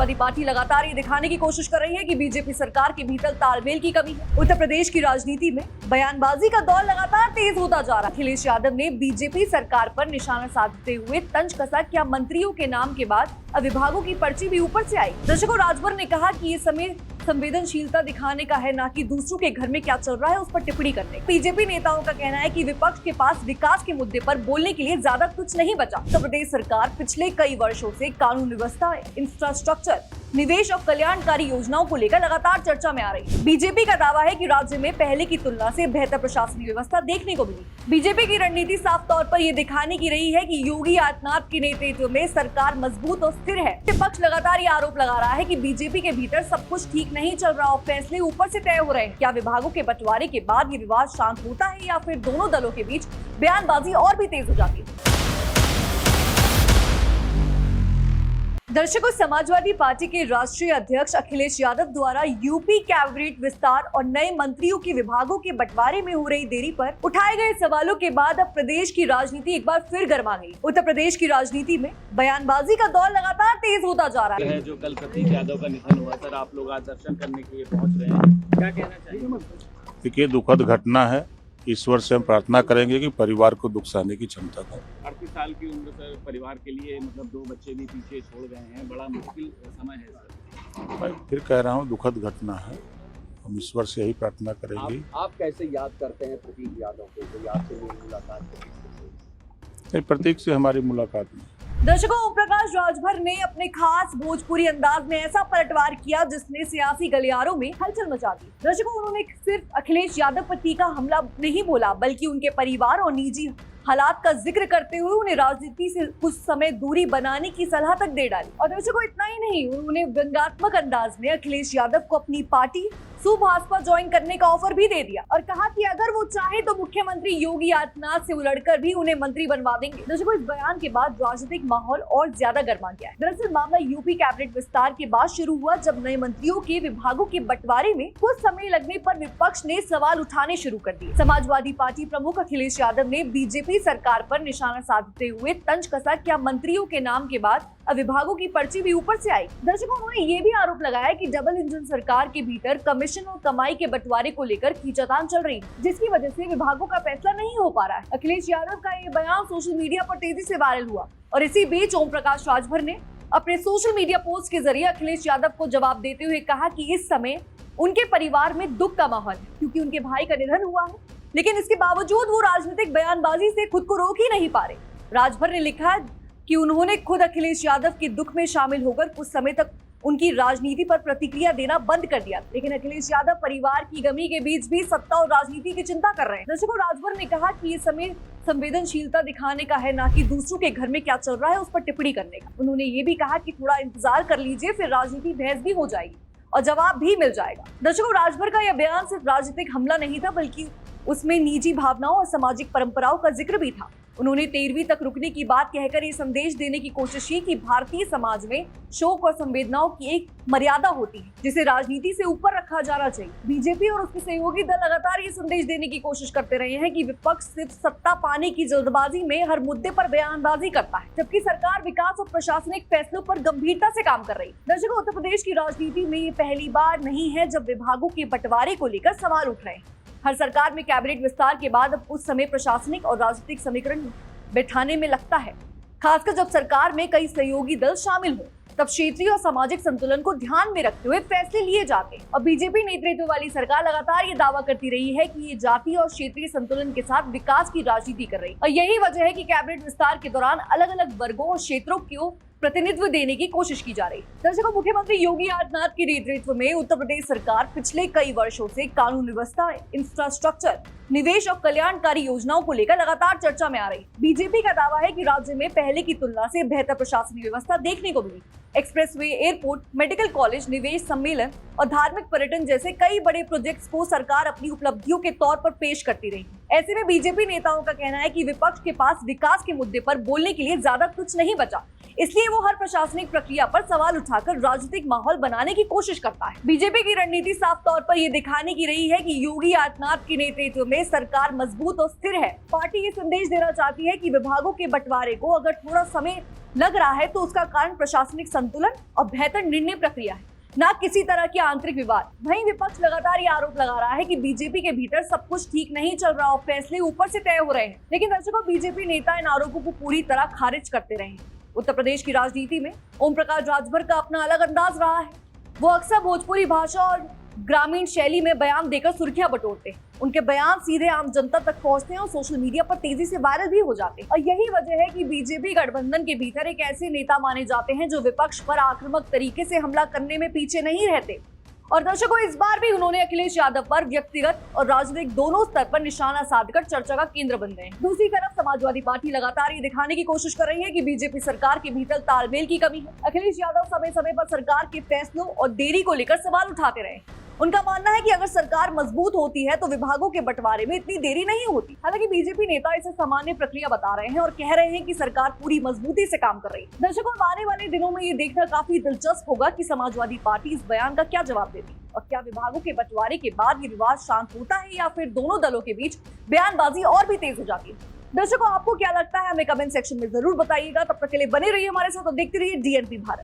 Samajwadi party लगातार ये दिखाने की कोशिश कर रही है कि बीजेपी सरकार के भीतर तालमेल की कमी है। उत्तर प्रदेश की राजनीति में बयानबाजी का दौर लगातार तेज होता जा रहा है। अखिलेश यादव ने बीजेपी सरकार पर निशाना साधते हुए तंज कसा क्या मंत्रियों के नाम के बाद अब विभागों की पर्ची भी ऊपर से आई। दर्शकों, राजभर ने कहा कि ये समय संवेदनशीलता दिखाने का है, ना कि दूसरों के घर में क्या चल रहा है उस पर टिप्पणी करने। बीजेपी नेताओं का कहना है कि विपक्ष के पास विकास के मुद्दे पर बोलने के लिए ज्यादा कुछ नहीं बचा। उत्तर प्रदेश सरकार पिछले कई वर्षों से कानून व्यवस्था, इंफ्रास्ट्रक्चर, निवेश और कल्याणकारी योजनाओं को लेकर लगातार चर्चा में आ रही है। बीजेपी का दावा है कि राज्य में पहले की तुलना से बेहतर प्रशासनिक व्यवस्था देखने को मिली। बीजेपी की रणनीति साफ तौर पर यह दिखाने की रही है कि योगी आदित्यनाथ के नेतृत्व में सरकार मजबूत और स्थिर है। विपक्ष लगातार ये आरोप लगा रहा है कि बीजेपी के भीतर सब कुछ ठीक नहीं चल रहा और फैसले ऊपर से तय हो रहे हैं। क्या विभागों के बंटवारे के बाद ये विवाद शांत होता है या फिर दोनों दलों के बीच बयानबाजी और भी तेज हो जाती है? दर्शकों, समाजवादी पार्टी के राष्ट्रीय अध्यक्ष अखिलेश यादव द्वारा यूपी कैबिनेट विस्तार और नए मंत्रियों के विभागों के बंटवारे में हो रही देरी पर उठाए गए सवालों के बाद अब प्रदेश की राजनीति एक बार फिर गर्मा गई। उत्तर प्रदेश की राजनीति में बयानबाजी का दौर लगातार तेज होता जा रहा है। जो कल प्रतीक यादव का निधन हुआ, सर आप लोग आज दर्शन करने के लिए पहुंच रहे हैं, क्या कहना चाहिए? देखिए, दुखद घटना है। ईश्वर से हम प्रार्थना करेंगे कि परिवार को दुख सहने की क्षमता हो। 38 साल की उम्र सर, परिवार के लिए मतलब 2 बच्चे भी पीछे छोड़ गए हैं, बड़ा मुश्किल समय है सर। मैं फिर कह रहा हूँ, दुखद घटना है। हम ईश्वर से यही प्रार्थना करेंगे। आप कैसे याद करते हैं प्रतीक यादव को, जो आपसे मेरी मुलाकात नहीं, प्रतीक से हमारी मुलाकात नहीं। दर्शकों, ओम प्रकाश राजभर ने अपने खास भोजपुरी अंदाज में ऐसा पलटवार किया जिसने सियासी गलियारों में हलचल मचा दी। दर्शकों, उन्होंने सिर्फ अखिलेश यादव पर तीखा हमला नहीं बोला, बल्कि उनके परिवार और निजी हालात का जिक्र करते हुए उन्हें राजनीति से कुछ समय दूरी बनाने की सलाह तक दे डाली। और दर्शकों, इतना ही नहीं, उन्होंने व्यंग्यात्मक अंदाज में अखिलेश यादव को अपनी पार्टी सुभाषपा ज्वाइन करने का ऑफर भी दे दिया और कहा कि अगर वो चाहे तो मुख्यमंत्री योगी आदित्यनाथ से उलझकर भी उन्हें मंत्री बनवा देंगे। दर्शकों, इस बयान के बाद राजनीतिक माहौल और ज्यादा गर्मा गया है। दरअसल मामला यूपी कैबिनेट विस्तार के बाद शुरू हुआ, जब नए मंत्रियों के विभागों के बंटवारे में कुछ समय लगने पर विपक्ष ने सवाल उठाने शुरू कर दिए। समाजवादी पार्टी प्रमुख अखिलेश यादव ने बीजेपी सरकार पर निशाना साधते हुए तंज कसा क्या मंत्रियों के नाम के बाद अब विभागों की पर्ची भी ऊपर से आई। दर्शकों, उन्होंने ये भी आरोप लगाया कि डबल इंजन सरकार के भीतर कमीशन और कमाई के बंटवारे को लेकर खींचातान चल रही है, जिसकी वजह से विभागों का फैसला नहीं हो पा रहा है। अखिलेश यादव का ये बयान सोशल मीडिया पर तेजी से वायरल हुआ और इसी बीच ओम प्रकाश राजभर ने अपने सोशल मीडिया पोस्ट के जरिए अखिलेश यादव को जवाब देते हुए कहा कि इस समय उनके परिवार में दुख का माहौल है, क्योंकि उनके भाई का निधन हुआ है, लेकिन इसके बावजूद वो राजनीतिक बयानबाजी से खुद को रोक ही नहीं पा रहे। राजभर ने लिखा कि उन्होंने खुद अखिलेश यादव के दुख में शामिल होकर कुछ समय तक उनकी राजनीति पर प्रतिक्रिया देना बंद कर दिया, लेकिन अखिलेश यादव परिवार की गमी के बीच भी सत्ता और राजनीति की चिंता कर रहे हैं। दर्शकों, राजभर ने कहा कि ये समय संवेदनशीलता दिखाने का है, ना कि दूसरों के घर में क्या चल रहा है उस पर टिप्पणी करने का। उन्होंने ये भी कहा कि थोड़ा इंतजार कर लीजिए, फिर राजनीति बहस भी हो जाएगी और जवाब भी मिल जाएगा। दर्शकों, राजभर का यह बयान सिर्फ राजनीतिक हमला नहीं था, बल्कि उसमें निजी भावनाओं और सामाजिक परंपराओं का जिक्र भी था। उन्होंने 13वीं तक रुकने की बात कहकर ये संदेश देने की कोशिश की कि भारतीय समाज में शोक और संवेदनाओं की एक मर्यादा होती है, जिसे राजनीति से ऊपर रखा जाना चाहिए। बीजेपी और उसके सहयोगी दल लगातार ये संदेश देने की कोशिश करते रहे हैं कि विपक्ष सिर्फ सत्ता पाने की जल्दबाजी में हर मुद्दे पर बयानबाजी करता है, जबकि सरकार विकास और प्रशासनिक फैसलों पर गंभीरता से काम कर रही है। दर्शकों, उत्तर प्रदेश की राजनीति में ये पहली बार नहीं है जब विभागों के बंटवारे को लेकर सवाल उठ रहे हैं। हर सरकार में कैबिनेट विस्तार के बाद अब उस समय प्रशासनिक और राजनीतिक समीकरण बैठाने में लगता है, खासकर जब सरकार में कई सहयोगी दल शामिल हो, तब क्षेत्रीय और सामाजिक संतुलन को ध्यान में रखते हुए फैसले लिए जाते हैं। और बीजेपी नेतृत्व वाली सरकार लगातार ये दावा करती रही है कि ये जातीय और क्षेत्रीय संतुलन के साथ विकास की राजनीति कर रही है, और यही वजह है कि कैबिनेट विस्तार के दौरान अलग अलग वर्गों और क्षेत्रों को प्रतिनिधित्व देने की कोशिश की जा रही है। दर्शकों, मुख्यमंत्री योगी आदित्यनाथ के नेतृत्व में उत्तर प्रदेश सरकार पिछले कई वर्षों से कानून व्यवस्था, इंफ्रास्ट्रक्चर, निवेश और कल्याणकारी योजनाओं को लेकर लगातार चर्चा में आ रही है। बीजेपी का दावा है कि राज्य में पहले की तुलना से बेहतर प्रशासनिक व्यवस्था देखने को मिली। एक्सप्रेसवे, एयरपोर्ट, मेडिकल कॉलेज, निवेश सम्मेलन और धार्मिक पर्यटन जैसे कई बड़े प्रोजेक्ट्स को सरकार अपनी उपलब्धियों के तौर पर पेश करती रही। ऐसे में बीजेपी नेताओं का कहना है कि विपक्ष के पास विकास के मुद्दे पर बोलने के लिए ज्यादा कुछ नहीं बचा, इसलिए वो हर प्रशासनिक प्रक्रिया पर सवाल उठाकर राजनीतिक माहौल बनाने की कोशिश करता है। बीजेपी की रणनीति साफ तौर पर यह दिखाने की रही है कि योगी आदित्यनाथ के नेतृत्व में अखिलेश सरकार मजबूत और स्थिर है। पार्टी ये संदेश देना चाहती है कि विभागों के बंटवारे को अगर थोड़ा समय लग रहा है तो उसका कारण प्रशासनिक संतुलन और बेहतर निर्णय प्रक्रिया है, ना किसी तरह के आंतरिक विवाद। वहीं विपक्ष लगातार ये आरोप लगा रहा है कि बीजेपी के भीतर सब कुछ ठीक नहीं चल रहा और फैसले ऊपर से तय हो रहे हैं। लेकिन दर्शकों, बीजेपी नेता इन आरोपों को पूरी तरह खारिज करते रहे हैं। उत्तर प्रदेश की राजनीति में ओम प्रकाश राजभर का अपना अलग अंदाज रहा है। वो अक्सर भोजपुरी भाषा और ग्रामीण शैली में बयान देकर सुर्खियां बटोरते हैं। उनके बयान सीधे आम जनता तक पहुंचते हैं और सोशल मीडिया पर तेजी से वायरल भी हो जाते हैं। और यही वजह है कि बीजेपी गठबंधन के भीतर एक ऐसे नेता माने जाते हैं जो विपक्ष पर आक्रामक तरीके से हमला करने में पीछे नहीं रहते। और दर्शकों, इस बार भी उन्होंने अखिलेश यादव पर व्यक्तिगत और राजनीतिक दोनों स्तर पर निशाना साधकर चर्चा का केंद्र बन गए हैं। दूसरी तरफ समाजवादी पार्टी लगातार ये दिखाने की कोशिश कर रही है कि बीजेपी सरकार के भीतर तालमेल की कमी है। अखिलेश यादव समय समय पर सरकार के फैसलों और देरी को लेकर सवाल उठाते रहे। उनका मानना है कि अगर सरकार मजबूत होती है तो विभागों के बंटवारे में इतनी देरी नहीं होती। हालांकि बीजेपी नेता इसे सामान्य प्रक्रिया बता रहे हैं और कह रहे हैं कि सरकार पूरी मजबूती से काम कर रही है। दर्शकों, आने वाले दिनों में ये देखना काफी दिलचस्प होगा कि समाजवादी पार्टी इस बयान का क्या जवाब देती है और क्या विभागों के बंटवारे के बाद ये विवाद शांत होता है या फिर दोनों दलों के बीच बयानबाजी और भी तेज हो जाती है। दर्शकों, आपको क्या लगता है हमें कमेंट सेक्शन में जरूर बताइएगा। तब तक के लिए बने रहिए हमारे साथ और देखते रहिए DNP भारत।